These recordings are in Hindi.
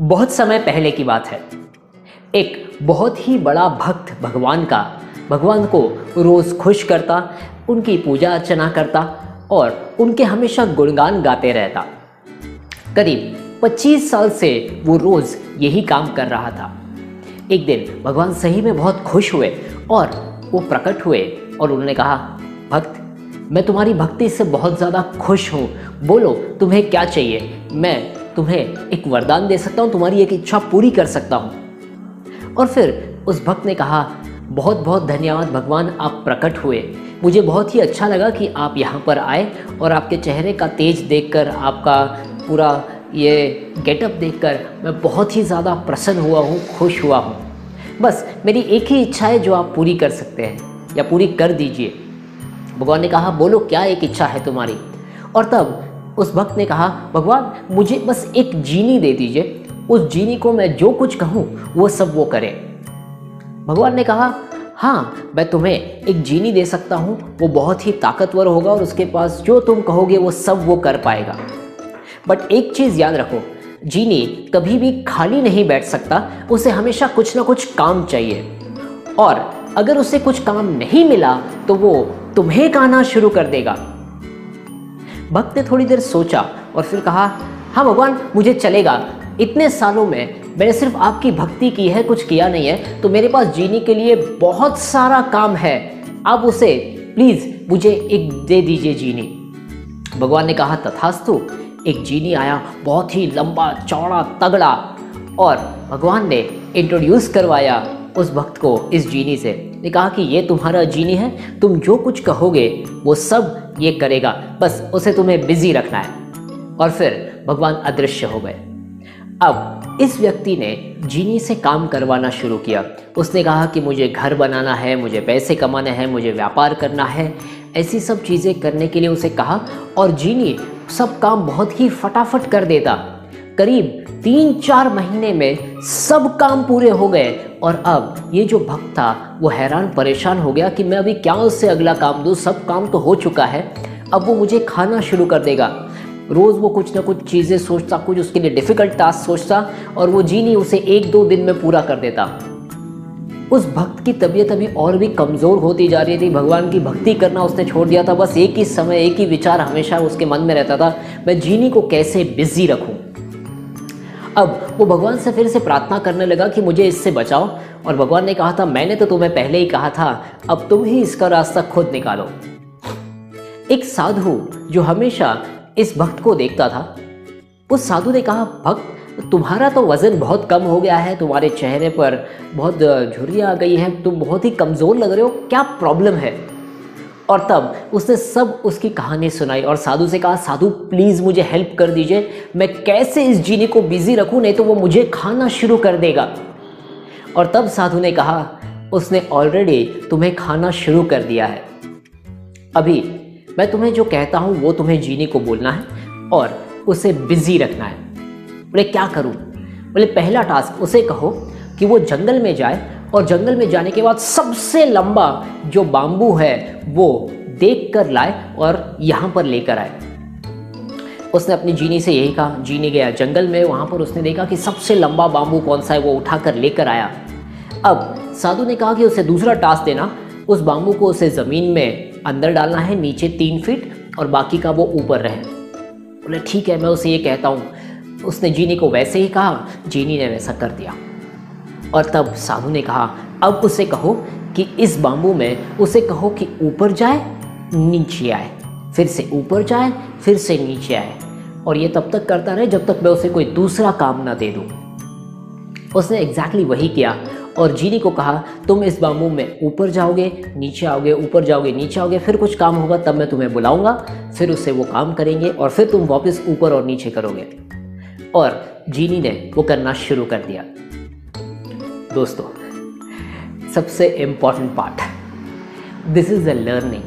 बहुत समय पहले की बात है। एक बहुत ही बड़ा भक्त भगवान को रोज़ खुश करता, उनकी पूजा अर्चना करता और उनके हमेशा गुणगान गाते रहता। करीब 25 साल से वो रोज़ यही काम कर रहा था। एक दिन भगवान सही में बहुत खुश हुए और वो प्रकट हुए और उन्होंने कहा, भक्त, मैं तुम्हारी भक्ति से बहुत ज़्यादा खुश हूँ, बोलो तुम्हें क्या चाहिए, मैं तुम्हें एक वरदान दे सकता हूँ, तुम्हारी एक इच्छा पूरी कर सकता हूँ। और फिर उस भक्त ने कहा, बहुत बहुत धन्यवाद भगवान, आप प्रकट हुए, मुझे बहुत ही अच्छा लगा कि आप यहाँ पर आए और आपके चेहरे का तेज देखकर, आपका पूरा ये गेटअप देखकर मैं बहुत ही ज़्यादा प्रसन्न हुआ हूँ, खुश हुआ हूँ। बस मेरी एक ही इच्छा है जो आप पूरी कर सकते हैं या पूरी कर दीजिए। भगवान ने कहा, बोलो क्या एक इच्छा है तुम्हारी। और तब उस भक्त ने कहा, भगवान मुझे बस एक जीनी दे दीजिए, उस जीनी को मैं जो कुछ कहूँ वो सब वो करे। भगवान ने कहा, हाँ मैं तुम्हें एक जीनी दे सकता हूँ, वो बहुत ही ताकतवर होगा और उसके पास जो तुम कहोगे वो सब वो कर पाएगा। बट एक चीज़ याद रखो, जीनी कभी भी खाली नहीं बैठ सकता, उसे हमेशा कुछ ना कुछ काम चाहिए और अगर उसे कुछ काम नहीं मिला तो वो तुम्हें गाना शुरू कर देगा। भक्त ने थोड़ी देर सोचा और फिर कहा, हाँ भगवान मुझे चलेगा, इतने सालों में मैंने सिर्फ आपकी भक्ति की है, कुछ किया नहीं है, तो मेरे पास जीनी के लिए बहुत सारा काम है, आप उसे प्लीज़ मुझे एक दे दीजिए जीनी। भगवान ने कहा, तथास्तु। एक जीनी आया, बहुत ही लंबा चौड़ा तगड़ा, और भगवान ने इंट्रोड्यूस करवाया उस भक्त को इस जीनी से। ने कहा कि ये तुम्हारा जीनी है, तुम जो कुछ कहोगे वो सब ये करेगा, बस उसे तुम्हें बिजी रखना है। और फिर भगवान अदृश्य हो गए। अब इस व्यक्ति ने जीनी से काम करवाना शुरू किया। उसने कहा कि मुझे घर बनाना है, मुझे पैसे कमाने हैं, मुझे व्यापार करना है, ऐसी सब चीज़ें करने के लिए उसे कहा और जीनी सब काम बहुत ही फटाफट कर देता। करीब 3-4 महीने में सब काम पूरे हो गए और अब ये जो भक्त था वो हैरान परेशान हो गया कि मैं अभी क्या उससे अगला काम दूँ, सब काम तो हो चुका है, अब वो मुझे खाना शुरू कर देगा। रोज़ वो कुछ ना कुछ चीज़ें सोचता, कुछ उसके लिए डिफ़िकल्ट टास्क सोचता और वो जीनी उसे 1-2 दिन में पूरा कर देता। उस भक्त की तबीयत अभी और भी कमज़ोर होती जा रही थी, भगवान की भक्ति करना उसने छोड़ दिया था। बस एक ही समय, एक ही विचार हमेशा उसके मन में रहता था, मैं जीनी को कैसे बिजी रखूं। अब वो भगवान से फिर से प्रार्थना करने लगा कि मुझे इससे बचाओ, और भगवान ने कहा था, मैंने तो तुम्हें पहले ही कहा था, अब तुम ही इसका रास्ता खुद निकालो। एक साधु जो हमेशा इस भक्त को देखता था, उस साधु ने कहा, भक्त तुम्हारा तो वज़न बहुत कम हो गया है, तुम्हारे चेहरे पर बहुत झुर्रियाँ आ गई हैं, तुम बहुत ही कमज़ोर लग रहे हो, क्या प्रॉब्लम है। और तब उसने सब उसकी कहानी सुनाई और साधु से कहा, साधु प्लीज़ मुझे हेल्प कर दीजिए, मैं कैसे इस जीनी को बिजी रखूं, नहीं तो वो मुझे खाना शुरू कर देगा। और तब साधु ने कहा, उसने ऑलरेडी तुम्हें खाना शुरू कर दिया है, अभी मैं तुम्हें जो कहता हूँ वो तुम्हें जीनी को बोलना है और उसे बिजी रखना है। बोले क्या करूँ? बोले पहला टास्क, उसे कहो कि वो जंगल में जाए और जंगल में जाने के बाद सबसे लंबा जो बाम्बू है वो देख कर लाए और यहाँ पर लेकर आए। उसने अपनी जीनी से यही कहा। जीनी गया जंगल में, वहाँ पर उसने देखा कि सबसे लंबा बाम्बू कौन सा है, वो उठाकर लेकर आया। अब साधु ने कहा कि उसे दूसरा टास्क देना, उस बाम्बू को उसे ज़मीन में अंदर डालना है, नीचे 3 फीट, और बाकी का वो ऊपर रहे। बोले ठीक है, मैं उसे ये कहता हूँ। उसने जीनी को वैसे ही कहा, जीनी ने वैसा कर दिया। और तब साधु ने कहा, अब उसे कहो कि इस बाम्बू में उसे कहो कि ऊपर जाए नीचे आए, फिर से ऊपर जाए फिर से नीचे आए, और ये तब तक करता रहे जब तक मैं उसे कोई दूसरा काम ना दे दूँ। उसने एग्जैक्टली वही किया और जीनी को कहा, तुम इस बाम्बू में ऊपर जाओगे नीचे आओगे, ऊपर जाओगे नीचे आओगे, फिर कुछ काम होगा तब मैं तुम्हें बुलाऊंगा, फिर उससे वो काम करेंगे और फिर तुम वापस ऊपर और नीचे करोगे। और जीनी ने वो करना शुरू कर दिया। दोस्तों, सबसे important part, this is the learning.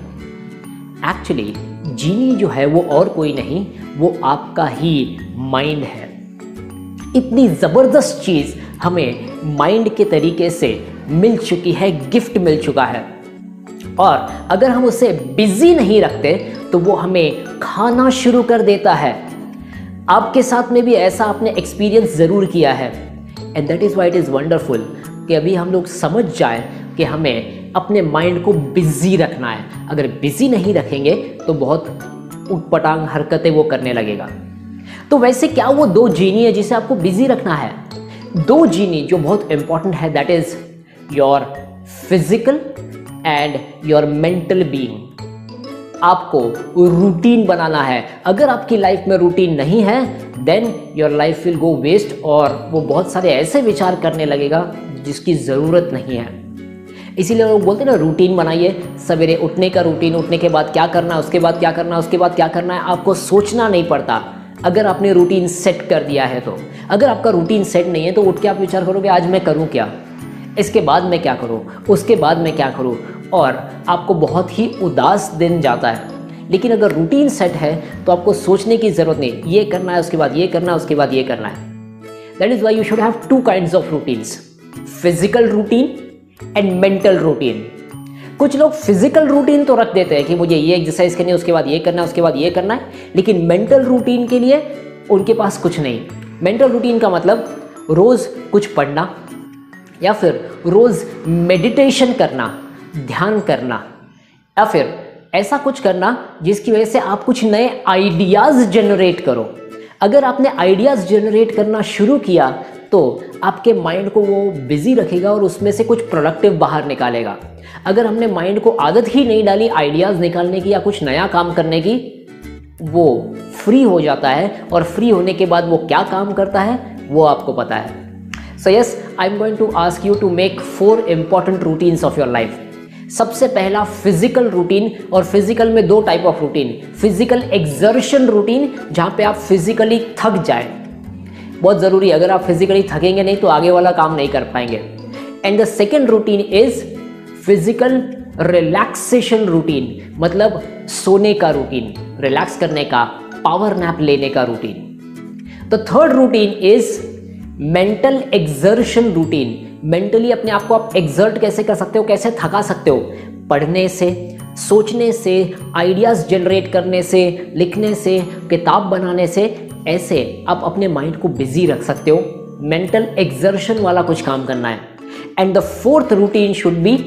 Actually जीनी जो है वो और कोई नहीं, वो आपका ही माइंड है। इतनी ज़बरदस्त चीज़ हमें माइंड के तरीके से मिल चुकी है, गिफ्ट मिल चुका है, और अगर हम उसे बिजी नहीं रखते तो वो हमें खाना शुरू कर देता है। आपके साथ में भी ऐसा आपने एक्सपीरियंस ज़रूर किया है, and that is why it is wonderful कि अभी हम लोग समझ जाएं कि हमें अपने माइंड को बिजी रखना है। अगर बिजी नहीं रखेंगे तो बहुत उटपटांग हरकतें वो करने लगेगा। तो वैसे क्या वो 2 जीनी है जिसे आपको बिजी रखना है? 2 जीनी जो बहुत इंपॉर्टेंट है, that is your physical and your mental being. आपको रूटीन बनाना है। अगर आपकी लाइफ में रूटीन नहीं है then your life will go waste, और वो बहुत सारे ऐसे विचार करने लगेगा जिसकी ज़रूरत नहीं है। इसीलिए लोग बोलते हैं ना, रूटीन बनाइए। सवेरे उठने का रूटीन, उठने के बाद क्या करना है, उसके बाद क्या करना है, उसके बाद क्या करना है, आपको सोचना नहीं पड़ता अगर आपने रूटीन सेट कर दिया है तो। अगर आपका रूटीन सेट नहीं है तो उठ के आप विचार करोगे आज मैं करूँ क्या, इसके बाद मैं क्या करूँ, उसके बाद मैं क्या करूँ, और आपको बहुत ही उदास दिन जाता है। लेकिन अगर रूटीन सेट है तो आपको सोचने की ज़रूरत नहीं, ये करना है, उसके बाद ये करना है, उसके बाद ये करना है। That is why you should have 2 kinds of routines, physical routine and mental routine. कुछ लोग फिजिकल रूटीन तो रख देते हैं कि मुझे ये एक्सरसाइज करनी है, उसके बाद ये करना है, उसके बाद ये करना है, लेकिन मेंटल रूटीन के लिए उनके पास कुछ नहीं। मेंटल रूटीन का मतलब रोज़ कुछ पढ़ना, या फिर रोज़ मेडिटेशन करना, ध्यान करना, या फिर ऐसा कुछ करना जिसकी वजह से आप कुछ नए आइडियाज़ जनरेट करो। अगर आपने आइडियाज़ जनरेट करना शुरू किया तो आपके माइंड को वो बिजी रखेगा और उसमें से कुछ प्रोडक्टिव बाहर निकालेगा। अगर हमने माइंड को आदत ही नहीं डाली आइडियाज़ निकालने की या कुछ नया काम करने की, वो फ्री हो जाता है, और फ्री होने के बाद वो क्या काम करता है वो आपको पता है। So yes, I am going to ask you to make 4 important routines of your life. सबसे पहला फिजिकल रूटीन, और फिजिकल में 2 type of routine. Physical exertion routine, जहाँ पे आप फिजिकली थक जाए, बहुत ज़रूरी है। अगर आप फिजिकली थकेंगे नहीं तो आगे वाला काम नहीं कर पाएंगे। And the second routine is physical relaxation routine, मतलब सोने का रूटीन, रिलैक्स करने का, पावर नैप लेने का routine. The third routine is mental exertion routine. Mentally अपने आप को आप एक्सर्ट कैसे कर सकते हो, कैसे थका सकते हो? पढ़ने से, सोचने से, आइडियाज़ जनरेट करने से, लिखने से, किताब बनाने से, ऐसे आप अपने माइंड को बिजी रख सकते हो। मेंटल एक्सर्शन वाला कुछ काम करना है। And the fourth routine should be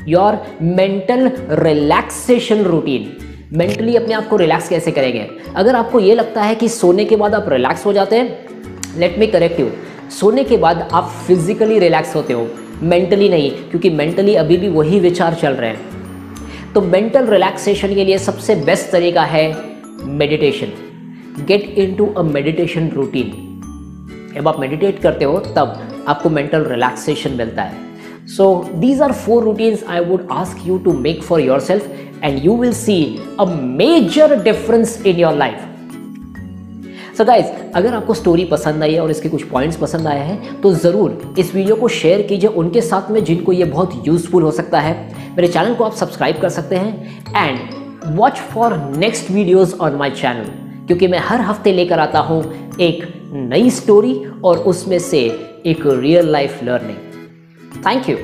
your mental relaxation routine. Mentally अपने आप को रिलैक्स कैसे करेंगे? अगर आपको ये लगता है कि सोने के बाद आप रिलैक्स हो जाते हैं, लेट मी करेक्ट यू, सोने के बाद आप फिजिकली रिलैक्स होते हो, मेंटली नहीं, क्योंकि मेंटली अभी भी वही विचार चल रहे हैं। तो मेंटल रिलैक्सेशन के लिए सबसे बेस्ट तरीका है meditation. Get into a meditation routine. जब आप मेडिटेट करते हो तब आपको मेंटल रिलैक्सेशन मिलता है। So these are 4 routines I would ask you to make for yourself, and you will see a major difference in your life. So guys, अगर आपको स्टोरी पसंद आई है और इसके कुछ पॉइंट्स पसंद आए हैं तो ज़रूर इस वीडियो को शेयर कीजिए उनके साथ में जिनको ये बहुत यूजफुल हो सकता है। मेरे चैनल को आप सब्सक्राइब कर सकते हैं and watch for next videos on my channel, क्योंकि मैं हर हफ्ते लेकर आता हूँ एक नई स्टोरी और उसमें से एक real life learning. Thank you.